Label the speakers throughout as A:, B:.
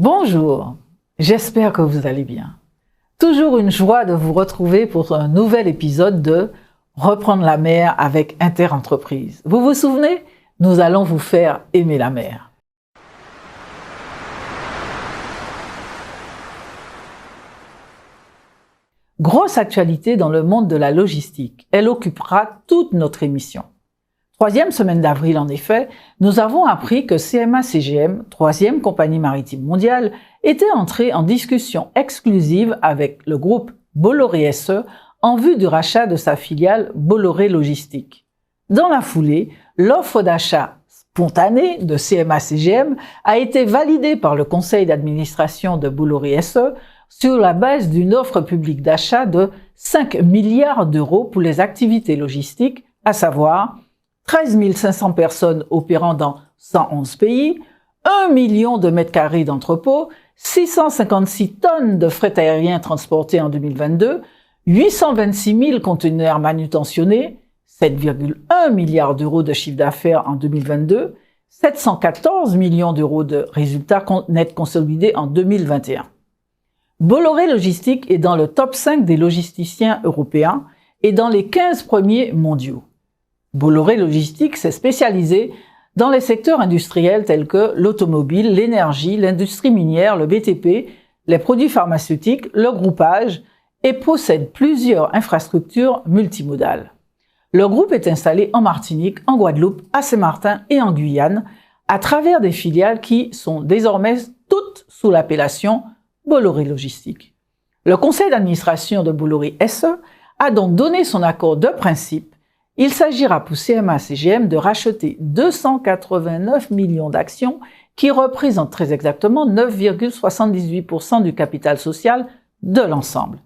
A: Bonjour, j'espère que vous allez bien. Toujours une joie de vous retrouver pour un nouvel épisode de Reprendre la mer avec Interentreprise. Vous vous souvenez? Nous allons vous faire aimer la mer. Grosse actualité dans le monde de la logistique. Elle occupera toute notre émission. Troisième semaine d'avril, en effet, nous avons appris que CMA CGM, troisième compagnie maritime mondiale, était entrée en discussion exclusive avec le groupe Bolloré SE en vue du rachat de sa filiale Bolloré Logistique. Dans la foulée, l'offre d'achat spontanée de CMA CGM a été validée par le conseil d'administration de Bolloré SE sur la base d'une offre publique d'achat de 5 milliards d'euros pour les activités logistiques, à savoir 13 500 personnes opérant dans 111 pays, 1 million de mètres carrés d'entrepôts, 656 tonnes de fret aérien transportés en 2022, 826 000 conteneurs manutentionnés, 7,1 milliards d'euros de chiffre d'affaires en 2022, 714 millions d'euros de résultats nets consolidés en 2021. Bolloré Logistique est dans le top 5 des logisticiens européens et dans les 15 premiers mondiaux. Bolloré Logistique s'est spécialisé dans les secteurs industriels tels que l'automobile, l'énergie, l'industrie minière, le BTP, les produits pharmaceutiques, le groupage et possède plusieurs infrastructures multimodales. Le groupe est installé en Martinique, en Guadeloupe, à Saint-Martin et en Guyane à travers des filiales qui sont désormais toutes sous l'appellation Bolloré Logistique. Le conseil d'administration de Bolloré SE a donc donné son accord de principe. Il s'agira pour CMA CGM de racheter 289 millions d'actions qui représentent très exactement 9,78% du capital social de l'ensemble.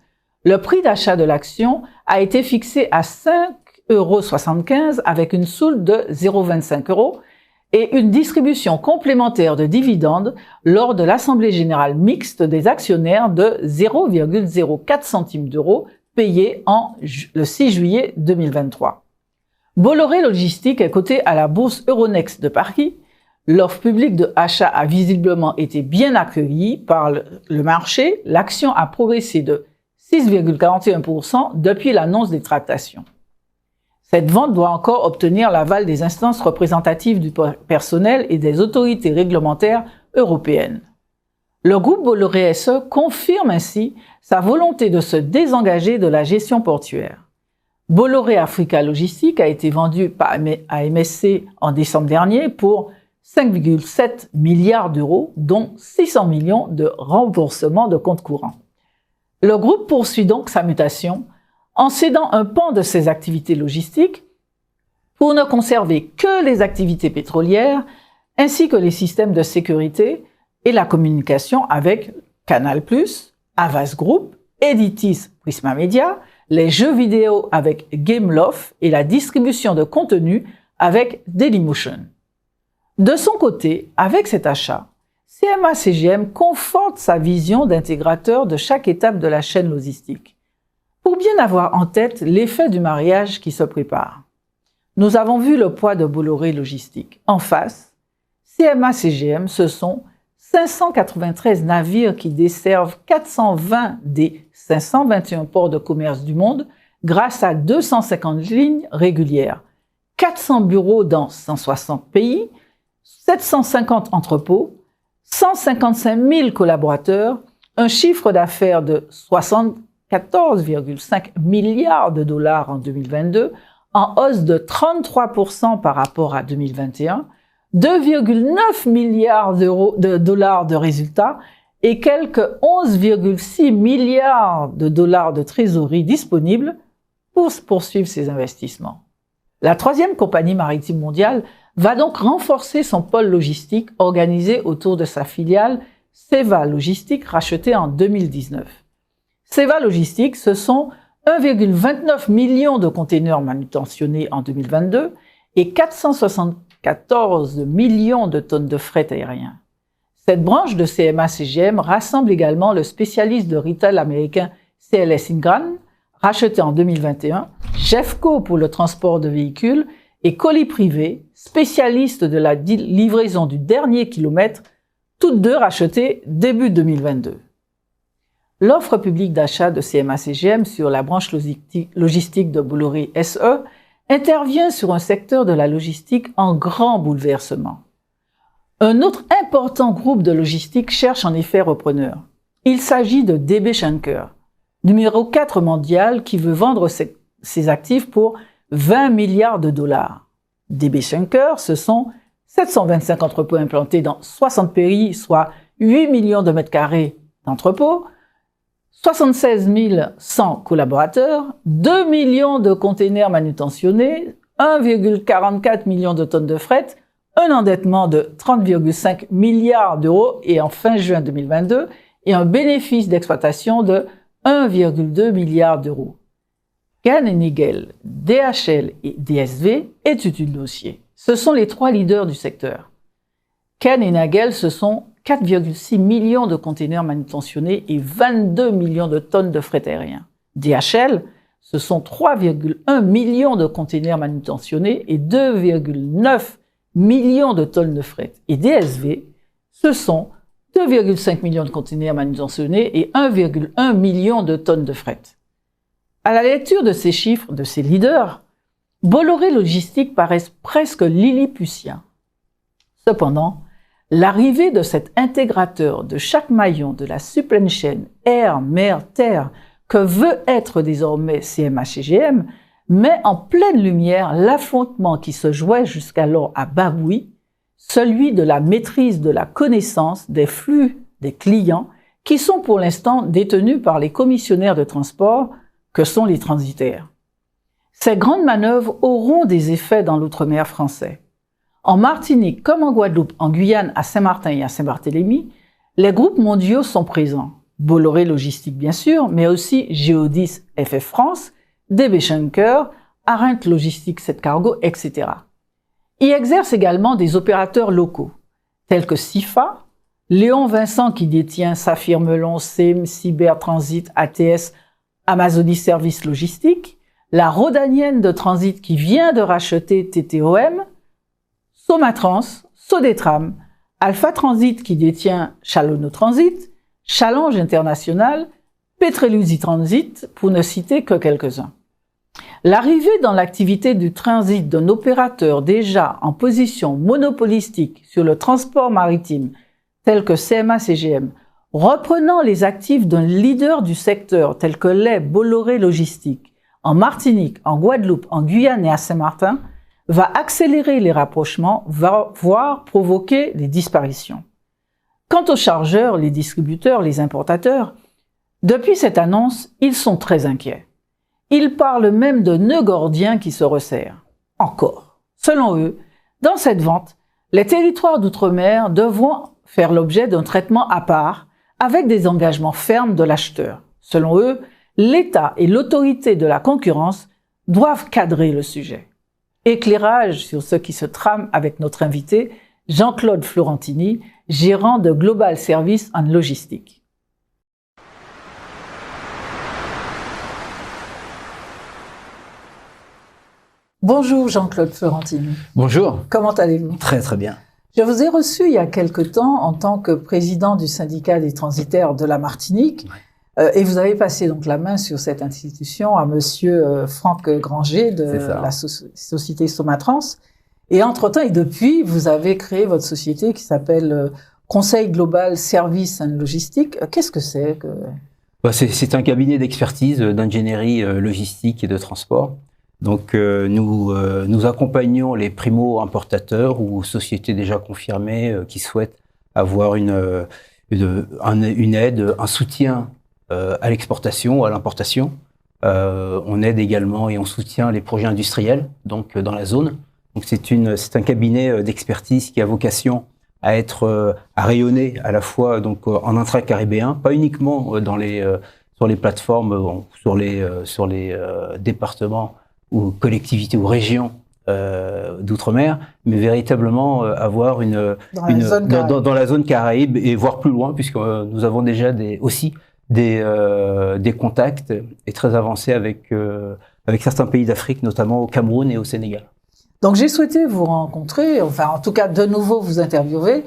A: Le prix d'achat de l'action a été fixé à 5,75 € avec une soule de 0,25 € et une distribution complémentaire de dividendes lors de l'Assemblée générale mixte des actionnaires de 0,04 centimes d'euros payée le 6 juillet 2023. Bolloré Logistique est coté à la bourse Euronext de Paris. L'offre publique de achat a visiblement été bien accueillie par le marché. L'action a progressé de 6,41% depuis l'annonce des tractations. Cette vente doit encore obtenir l'aval des instances représentatives du personnel et des autorités réglementaires européennes. Le groupe Bolloré SE confirme ainsi sa volonté de se désengager de la gestion portuaire. Bolloré Africa Logistique a été vendu à MSC en décembre dernier pour 5,7 milliards d'euros, dont 600 millions de remboursements de comptes courants. Le groupe poursuit donc sa mutation en cédant un pan de ses activités logistiques pour ne conserver que les activités pétrolières ainsi que les systèmes de sécurité et la communication avec Canal+, Havas Group, Editis Prisma Media, les jeux vidéo avec Gameloft et la distribution de contenu avec Dailymotion. De son côté, avec cet achat, CMA CGM conforte sa vision d'intégrateur de chaque étape de la chaîne logistique. Pour bien avoir en tête l'effet du mariage qui se prépare. Nous avons vu le poids de Bolloré Logistique. En face, CMA CGM, ce sont 593 navires qui desservent 420 des 521 ports de commerce du monde grâce à 250 lignes régulières, 400 bureaux dans 160 pays, 750 entrepôts, 155 000 collaborateurs, un chiffre d'affaires de 74,5 milliards de dollars en 2022, en hausse de 33% par rapport à 2021, 2,9 milliards de dollars de résultats et quelques 11,6 milliards de dollars de trésorerie disponibles pour poursuivre ses investissements. La troisième compagnie maritime mondiale va donc renforcer son pôle logistique organisé autour de sa filiale CEVA Logistique rachetée en 2019. CEVA Logistique, ce sont 1,29 million de containers manutentionnés en 2022 et 474 millions de tonnes de fret aérien. Cette branche de CMA CGM rassemble également le spécialiste de retail américain CLS Ingram, racheté en 2021, Jeffco pour le transport de véhicules et Colis Privé, spécialiste de la livraison du dernier kilomètre, toutes deux rachetées début 2022. L'offre publique d'achat de CMA-CGM sur la branche logistique de Bolloré SE intervient sur un secteur de la logistique en grand bouleversement. Un autre important groupe de logistique cherche en effet repreneur. Il s'agit de DB Schenker, numéro 4 mondial qui veut vendre ses actifs pour 20 milliards de dollars. DB Schenker, ce sont 725 entrepôts implantés dans 60 pays, soit 8 millions de mètres carrés d'entrepôts, 76 100 collaborateurs, 2 millions de containers manutentionnés, 1,44 million de tonnes de fret, un endettement de 30,5 milliards d'euros et en fin juin 2022, et un bénéfice d'exploitation de 1,2 milliard d'euros. Gane & Nagel, DHL et DSV étudient le dossier. Ce sont les 3 leaders du secteur. Gane & Nagel, ce sont 4,6 millions de containers manutentionnés et 22 millions de tonnes de fret aérien. DHL, ce sont 3,1 millions de containers manutentionnés et 2,9 millions de tonnes de fret. Et DSV, ce sont 2,5 millions de containers manutentionnés et 1,1 million de tonnes de fret. À la lecture de ces chiffres, de ces leaders, Bolloré Logistique paraissent presque lilliputiens. Cependant, l'arrivée de cet intégrateur de chaque maillon de la supply chain air, mer, terre que veut être désormais CMA-CGM met en pleine lumière l'affrontement qui se jouait jusqu'alors à bas bruit, celui de la maîtrise de la connaissance des flux des clients qui sont pour l'instant détenus par les commissionnaires de transport que sont les transitaires. Ces grandes manœuvres auront des effets dans l'outre-mer français. En Martinique comme en Guadeloupe, en Guyane, à Saint-Martin et à Saint-Barthélemy, les groupes mondiaux sont présents. Bolloré Logistique bien sûr, mais aussi Géodis FF France, DB Schenker, Arendt Logistique 7 Cargo, etc. Y exercent également des opérateurs locaux, tels que SIFA, Léon Vincent qui détient Saphir Melon, SEM, Cyber Transit, ATS, Amazonie Service Logistique, la Rodanienne de Transit qui vient de racheter TTOM, Somatrans, Sodetram, Alpha Transit qui détient Chalono Transit, Challenge International, Petreluzzi Transit, pour ne citer que quelques-uns. L'arrivée dans l'activité du transit d'un opérateur déjà en position monopolistique sur le transport maritime, tel que CMA-CGM, reprenant les actifs d'un leader du secteur tel que l'est Bolloré Logistique, en Martinique, en Guadeloupe, en Guyane et à Saint-Martin, va accélérer les rapprochements, voire provoquer des disparitions. Quant aux chargeurs, les distributeurs, les importateurs, depuis cette annonce, ils sont très inquiets. Ils parlent même de nœuds gordiens qui se resserrent. Encore. Selon eux, dans cette vente, les territoires d'outre-mer devront faire l'objet d'un traitement à part, avec des engagements fermes de l'acheteur. Selon eux, l'État et l'autorité de la concurrence doivent cadrer le sujet. Éclairage sur ce qui se trame avec notre invité, Jean-Claude Florentini, gérant de Global Service and Logistique. Bonjour Jean-Claude Florentini.
B: Bonjour.
A: Comment allez-vous?
B: Très très bien.
A: Je vous ai reçu il y a quelque temps en tant que président du syndicat des transitaires de la Martinique. Et vous avez passé donc la main sur cette institution à monsieur Franck Granger de la société Somatrans. Et entre-temps et depuis, vous avez créé votre société qui s'appelle Conseil Global Service and Logistique. Qu'est-ce que c'est que...
B: C'est un cabinet d'expertise d'ingénierie logistique et de transport. Donc nous accompagnons les primo-importateurs ou sociétés déjà confirmées qui souhaitent avoir une aide, un soutien à l'exportation, à l'importation. On aide également et on soutient les projets industriels donc dans la zone. Donc c'est un cabinet d'expertise qui a vocation à être à rayonner à la fois donc en intra-caribéen, pas uniquement sur les plateformes, sur les départements ou collectivités ou régions d'outre-mer, mais véritablement avoir dans la zone Caraïbe et voire plus loin, puisque nous avons déjà des contacts et très avancés avec certains pays d'Afrique, notamment au Cameroun et au Sénégal.
A: Donc j'ai souhaité vous rencontrer, enfin en tout cas de nouveau vous interviewer,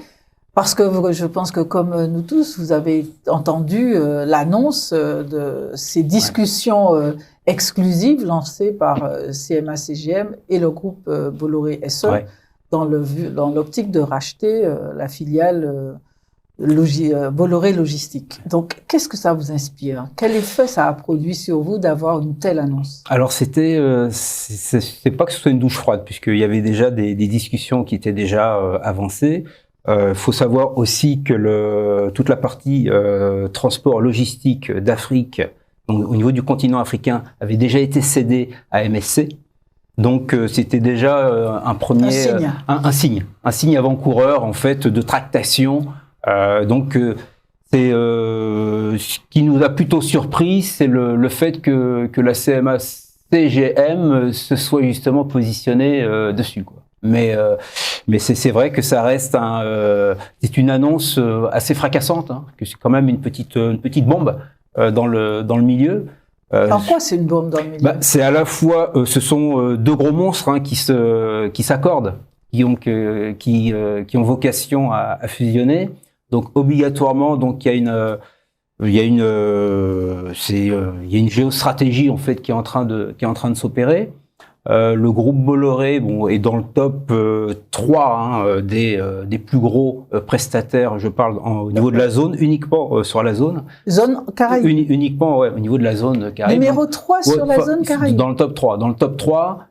A: Parce que je pense que comme nous tous, vous avez entendu l'annonce de ces discussions exclusives lancées par CMA-CGM et le groupe Bolloré SE dans l'optique de racheter la filiale Bolloré Logistique. Donc, qu'est-ce que ça vous inspire? Quel effet ça a produit sur vous d'avoir une telle annonce?
B: Alors, c'est pas que ce soit une douche froide, puisqu'il y avait déjà des discussions qui étaient déjà avancées. Faut savoir aussi que toute la partie transport logistique d'Afrique, donc au niveau du continent africain, avait déjà été cédée à MSC. Donc c'était déjà un premier un signe avant-coureur en fait de tractation. Ce qui nous a plutôt surpris, c'est le fait que la CMA-CGM se soit justement positionnée dessus, quoi. Mais c'est vrai que ça reste c'est une annonce assez fracassante, hein, que c'est quand même une petite bombe dans le milieu.
A: En quoi c'est une bombe dans le milieu?
B: C'est à la fois, ce sont deux gros monstres qui s'accordent, qui ont vocation à fusionner. Donc obligatoirement, donc il y a une géostratégie en fait qui est en train de s'opérer. Le groupe Bolloré est dans le top 3 des plus gros prestataires, je parle au niveau de la zone, uniquement sur la zone.
A: Zone Caraïbe.
B: Uniquement au niveau de la zone Caraïbe.
A: Numéro 3 sur la zone Caraïbe.
B: Dans le top 3. Dans le top 3,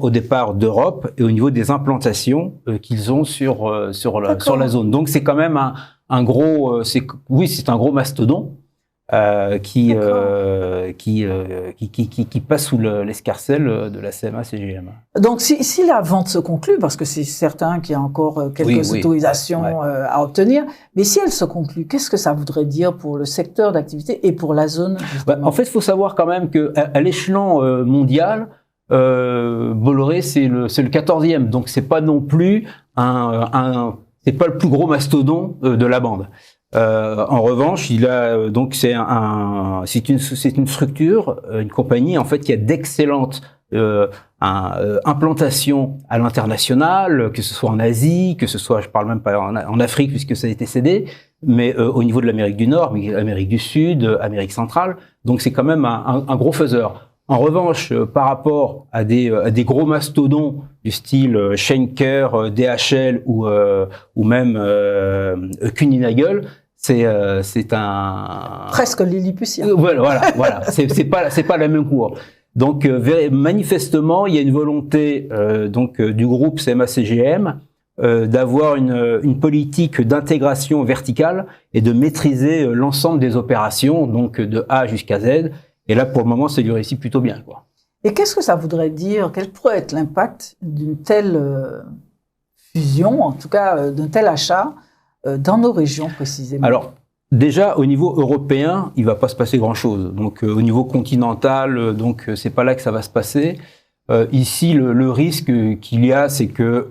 B: au départ d'Europe et au niveau des implantations qu'ils ont sur la zone. Donc c'est quand même un gros, c'est un gros mastodon. Qui passe sous l'escarcelle de la CMA-CGM.
A: Donc, si la vente se conclut, parce que c'est certain qu'il y a encore quelques autorisations à obtenir, mais si elle se conclut, qu'est-ce que ça voudrait dire pour le secteur d'activité et pour la zone?
B: En fait, il faut savoir quand même qu'à l'échelon mondial, Bolloré, c'est le 14e, donc c'est pas non plus c'est pas le plus gros mastodon de la bande. En revanche, il a donc c'est une structure, une compagnie en fait qui a d'excellentes implantations à l'international, que ce soit en Asie, que ce soit, je parle même pas en Afrique puisque ça a été cédé, mais au niveau de l'Amérique du Nord, Amérique du Sud, Amérique centrale. Donc c'est quand même un gros faiseur. En revanche, par rapport à des gros mastodons du style Schenker, DHL ou même Kuehne+Nagel, c'est un
A: presque lilliputien.
B: Voilà. C'est pas la même cour. Donc manifestement, il y a une volonté du groupe CMA-CGM d'avoir une politique d'intégration verticale et de maîtriser l'ensemble des opérations, donc de A jusqu'à Z. Et là, pour le moment, ça lui réussit plutôt bien, quoi.
A: Et qu'est-ce que ça voudrait dire? Quel pourrait être l'impact d'une telle fusion, en tout cas d'un tel achat, dans nos régions précisément?
B: Alors, déjà, au niveau européen, il va pas se passer grand-chose. Donc, au niveau continental, c'est pas là que ça va se passer. Ici, le risque qu'il y a, c'est que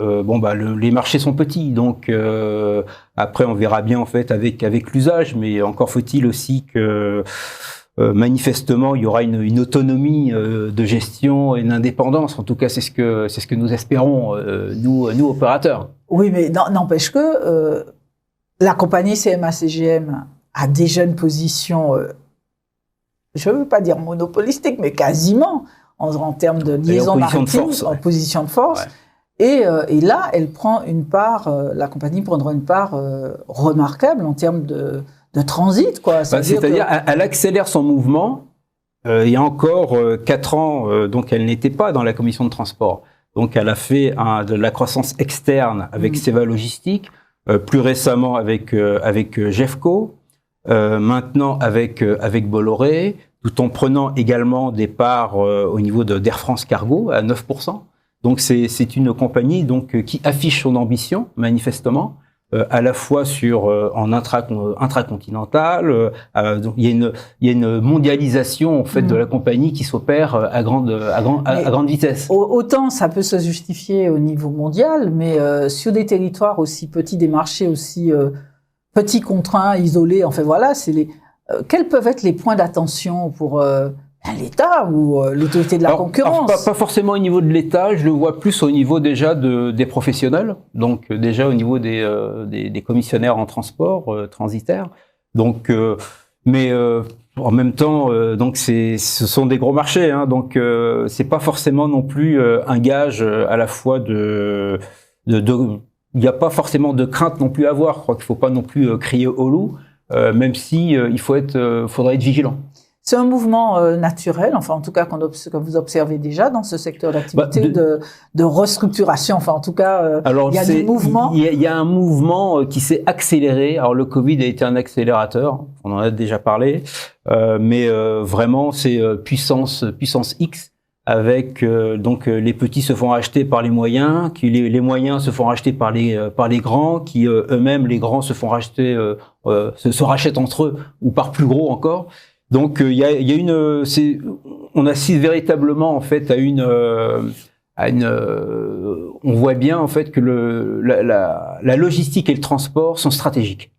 B: les marchés sont petits. Donc, après, on verra bien en fait avec l'usage, mais encore faut-il aussi que manifestement, il y aura une autonomie de gestion et une indépendance. En tout cas, c'est ce que nous espérons, nous opérateurs.
A: Oui, mais n'empêche que la compagnie CMA-CGM a déjà une position, je ne veux pas dire monopolistique, mais quasiment en termes de liaison maritime, en position de force. Ouais. Et là, elle prend une part, la compagnie prendra une part remarquable en termes de transit, quoi.
B: C'est-à-dire, elle accélère son mouvement. Il y a encore 4 ans, donc elle n'était pas dans la commission de transport. Donc, elle a fait de la croissance externe avec Seva Logistique, plus récemment avec Jeffco, maintenant avec Bolloré, tout en prenant également des parts au niveau d'Air France Cargo à 9%. Donc, c'est une compagnie qui affiche son ambition, manifestement. À la fois en intracontinental, donc il y a une mondialisation en fait de la compagnie qui s'opère à grande vitesse.
A: Autant ça peut se justifier au niveau mondial, mais sur des territoires aussi petits, des marchés aussi petits, contraints, isolés, enfin voilà, quels peuvent être les points d'attention pour l'État ou l'autorité de la concurrence?
B: Pas forcément au niveau de l'État, je le vois plus au niveau déjà des professionnels, donc déjà au niveau des commissionnaires en transport transitaire. Donc, mais en même temps, donc ce sont des gros marchés, hein, donc c'est pas forcément non plus un gage à la fois il n'y a pas forcément de crainte non plus à avoir. Je crois qu'il faut pas non plus crier au loup, même si faudrait être vigilant.
A: C'est un mouvement naturel, enfin en tout cas que vous observez déjà dans ce secteur d'activité de restructuration. Enfin en tout cas, il y a du mouvement.
B: Il y a un mouvement qui s'est accéléré. Alors le Covid a été un accélérateur, on en a déjà parlé, mais vraiment c'est puissance X. Avec donc les petits se font racheter par les moyens, les moyens se font racheter par les grands, qui eux-mêmes les grands se font racheter, se rachètent entre eux ou par plus gros encore. Donc on assiste véritablement en fait on voit bien en fait que la logistique et le transport sont stratégiques.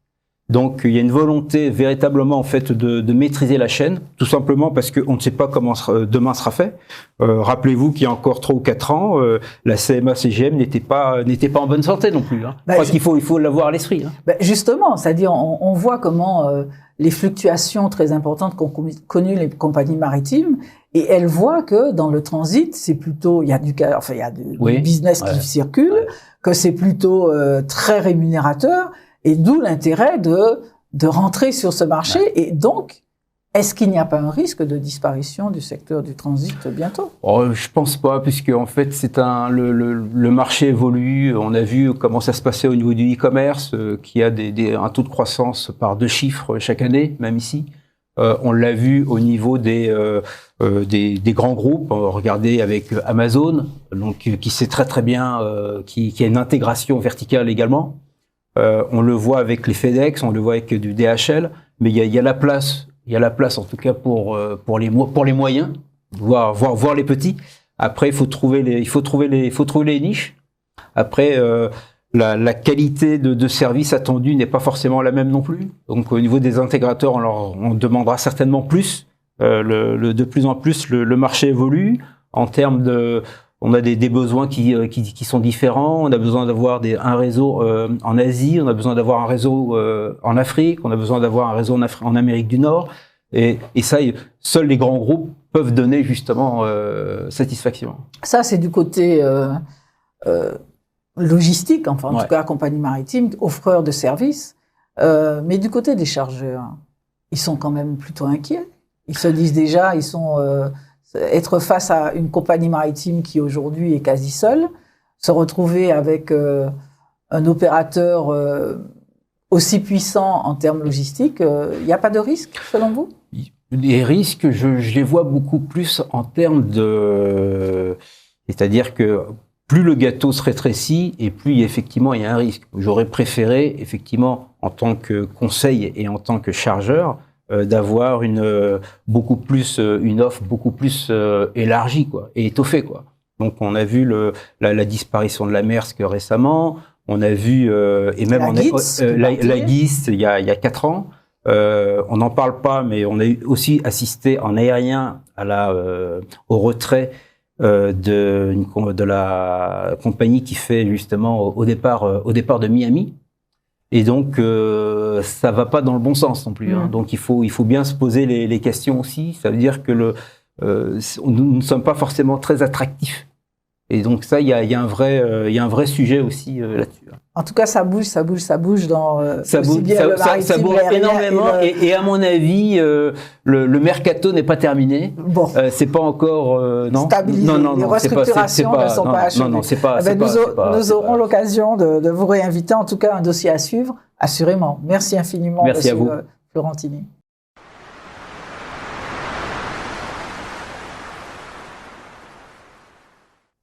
B: Donc il y a une volonté véritablement en fait de maîtriser la chaîne, tout simplement parce qu'on ne sait pas comment demain sera fait. Rappelez-vous qu'il y a encore 3 ou 4 ans, la CMA-CGM n'était pas en bonne santé non plus. Hein. Je crois qu'il faut l'avoir à l'esprit. Hein.
A: Justement, c'est-à-dire on voit comment les fluctuations très importantes qu'ont connues les compagnies maritimes, et elles voient que dans le transit, c'est plutôt il y a du business qui circule, que c'est plutôt très rémunérateur. Et d'où l'intérêt de rentrer sur ce marché. Et donc, est-ce qu'il n'y a pas un risque de disparition du secteur du transit bientôt?
B: Je pense pas, puisque en fait, le marché évolue. On a vu comment ça se passait au niveau du e-commerce, qui a un taux de croissance par 2 chiffres chaque année, même ici. On l'a vu au niveau des grands groupes. Regardez avec Amazon, donc qui sait très très bien, qui a une intégration verticale également. On le voit avec les FedEx, on le voit avec du DHL, mais il y a la place en tout cas pour les moyens, voir les petits. Après, il faut trouver les niches. Après, la qualité de service attendue n'est pas forcément la même non plus. Donc, au niveau des intégrateurs, on demandera certainement plus. De plus en plus, le marché évolue en termes on a des besoins qui sont différents. On a besoin d'avoir un réseau en Asie, on a besoin d'avoir un réseau en Afrique, on a besoin d'avoir un réseau en Amérique du Nord. Et ça, seuls les grands groupes peuvent donner justement satisfaction.
A: Ça, c'est du côté logistique, enfin en tout cas compagnie maritime, offreur de services. Mais du côté des chargeurs, ils sont quand même plutôt inquiets. Ils se disent déjà, être face à une compagnie maritime qui aujourd'hui est quasi seule, se retrouver avec un opérateur aussi puissant en termes logistiques, il n'y a pas de risque selon vous?
B: Les risques, je les vois beaucoup plus en termes c'est-à-dire que plus le gâteau se rétrécit et plus effectivement il y a un risque. J'aurais préféré effectivement en tant que conseil et en tant que chargeur d'avoir une offre beaucoup plus élargie et étoffée quoi. Donc on a vu la disparition de la Maersk récemment, on a vu et même la GIS il y a 4 ans. On n'en parle pas, mais on a aussi assisté en aérien au retrait de la compagnie qui fait justement au départ de Miami. Et donc, ça va pas dans le bon sens non plus. Hein. Donc, il faut bien se poser les questions aussi. Ça veut dire que nous ne sommes pas forcément très attractifs. Et donc ça, il y a un vrai sujet aussi là-dessus.
A: En tout cas, ça bouge dans
B: ça bouge énormément. Et à mon avis, le mercato n'est pas terminé.
A: Bon,
B: c'est pas encore non.
A: Stabilisé. Les restructurations ne sont pas achevées.
B: Non, c'est pas.
A: Nous aurons l'occasion de vous réinviter. En tout cas, un dossier à suivre, assurément. Merci infiniment,
B: Merci
A: Monsieur
B: à vous.
A: Florentini.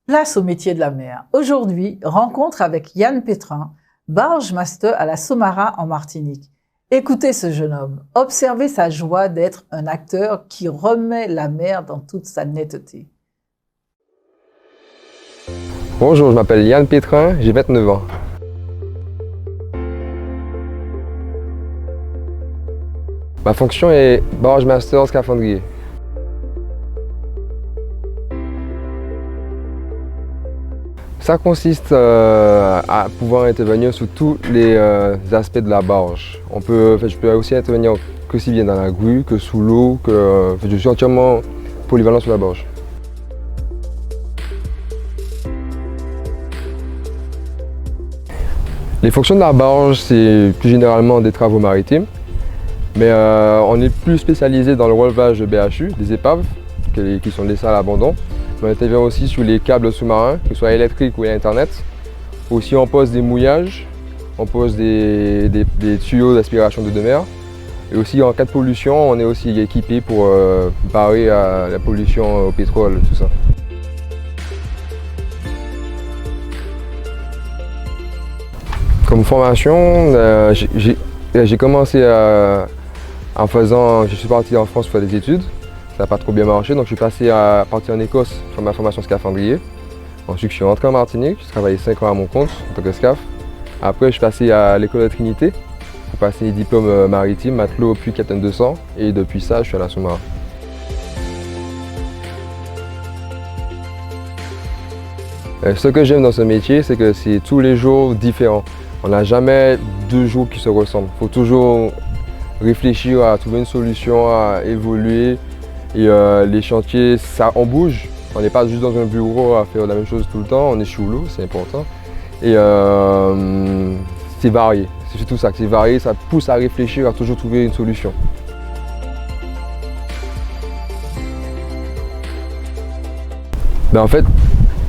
A: Place au métier de la mer. Aujourd'hui, rencontre avec Yann Pétrin, barge master à la Somara en Martinique. Écoutez ce jeune homme, observez sa joie d'être un acteur qui remet la mer dans toute sa netteté.
C: Bonjour, je m'appelle Yann Pétrin, j'ai 29 ans. Ma fonction est barge master scaphandrier. Ça consiste à pouvoir intervenir sur tous les aspects de la barge. Je peux aussi intervenir aussi bien dans la grue que sous l'eau, je suis entièrement polyvalent sur la barge. Les fonctions de la barge, c'est plus généralement des travaux maritimes, mais on est plus spécialisé dans le relevage de BHU, des épaves, qui sont laissées à l'abandon. On intervient aussi sur les câbles sous-marins, que ce soit électriques ou Internet. Aussi, on pose des mouillages, on pose des tuyaux d'aspiration d'eau de mer. Et aussi, en cas de pollution, on est aussi équipé pour barrer la pollution au pétrole, tout ça. Comme formation, j'ai commencé je suis parti en France pour faire des études. Ça n'a pas trop bien marché, donc je suis passé à partir en Écosse pour ma formation scaphandrier. Ensuite, je suis rentré en Martinique, j'ai travaillé 5 ans à mon compte en tant que SCAF. Après, je suis passé à l'école de Trinité pour passer les diplômes maritimes, matelot puis capitaine 200. Et depuis ça, je suis à la sous-marin. Ce que j'aime dans ce métier, c'est que c'est tous les jours différents. On n'a jamais 2 jours qui se ressemblent. Il faut toujours réfléchir à trouver une solution, à évoluer. Et les chantiers, on bouge. On n'est pas juste dans un bureau à faire la même chose tout le temps. On est sous l'eau, c'est important. Et c'est varié. C'est surtout ça, c'est varié. Ça pousse à réfléchir, à toujours trouver une solution. En fait,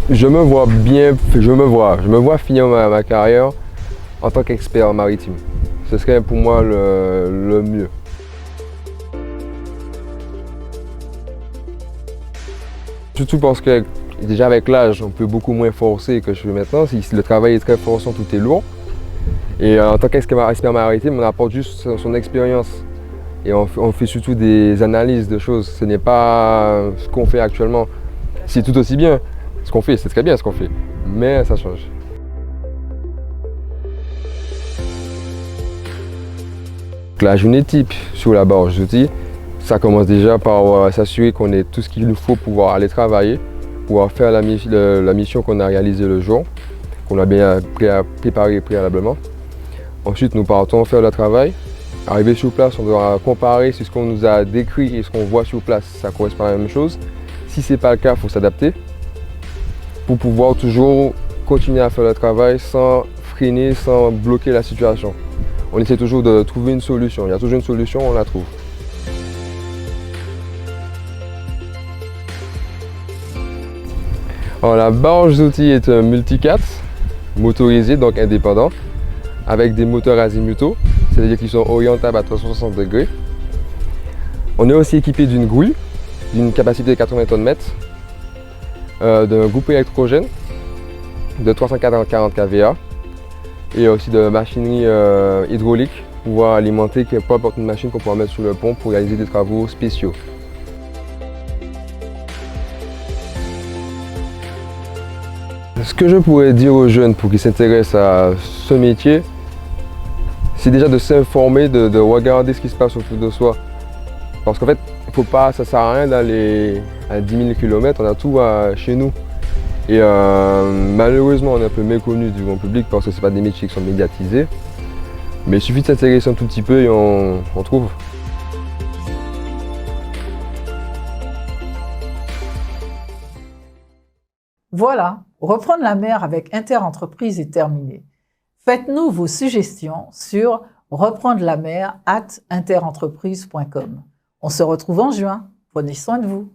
C: je me vois finir ma carrière en tant qu'expert maritime. Ce serait pour moi le mieux. Surtout parce que déjà avec l'âge, on peut beaucoup moins forcer que je fais maintenant. Si le travail est très forçant, tout est lourd. Et en tant qu'expert maritime, on apporte juste son expérience. Et on fait surtout des analyses de choses. Ce n'est pas ce qu'on fait actuellement. C'est tout aussi bien ce qu'on fait, c'est très bien ce qu'on fait. Mais ça change. La journée type sur la barge d'outils, ça commence déjà par s'assurer qu'on ait tout ce qu'il nous faut pour pouvoir aller travailler, pouvoir faire la mission qu'on a réalisée le jour, qu'on a bien préparée préalablement. Ensuite, nous partons faire le travail. Arrivé sur place, on doit comparer si ce qu'on nous a décrit et ce qu'on voit sur place, ça correspond à la même chose. Si ce n'est pas le cas, il faut s'adapter pour pouvoir toujours continuer à faire le travail sans freiner, sans bloquer la situation. On essaie toujours de trouver une solution. Il y a toujours une solution, on la trouve. Alors, la barge d'outils est un multicat motorisé, donc indépendant, avec des moteurs azimutaux, c'est-à-dire qu'ils sont orientables à 360 degrés. On est aussi équipé d'une grue, d'une capacité de 80 tonnes mètres, d'un groupe électrogène de 340 kVA et aussi de machinerie hydraulique pour pouvoir alimenter peu importe une machine qu'on pourra mettre sur le pont pour réaliser des travaux spéciaux. Ce que je pourrais dire aux jeunes pour qu'ils s'intéressent à ce métier, c'est déjà de s'informer, de regarder ce qui se passe autour de soi. Parce qu'en fait, ça ne sert à rien d'aller à 10 000 km, on a tout chez nous. Et malheureusement, on est un peu méconnu du grand public parce que ce n'est pas des métiers qui sont médiatisés. Mais il suffit de s'intéresser un tout petit peu et on trouve.
A: Voilà, reprendre la mer avec Interentreprise est terminé. Faites-nous vos suggestions sur reprendre-la-mer@interentreprise.com. On se retrouve en juin. Prenez soin de vous.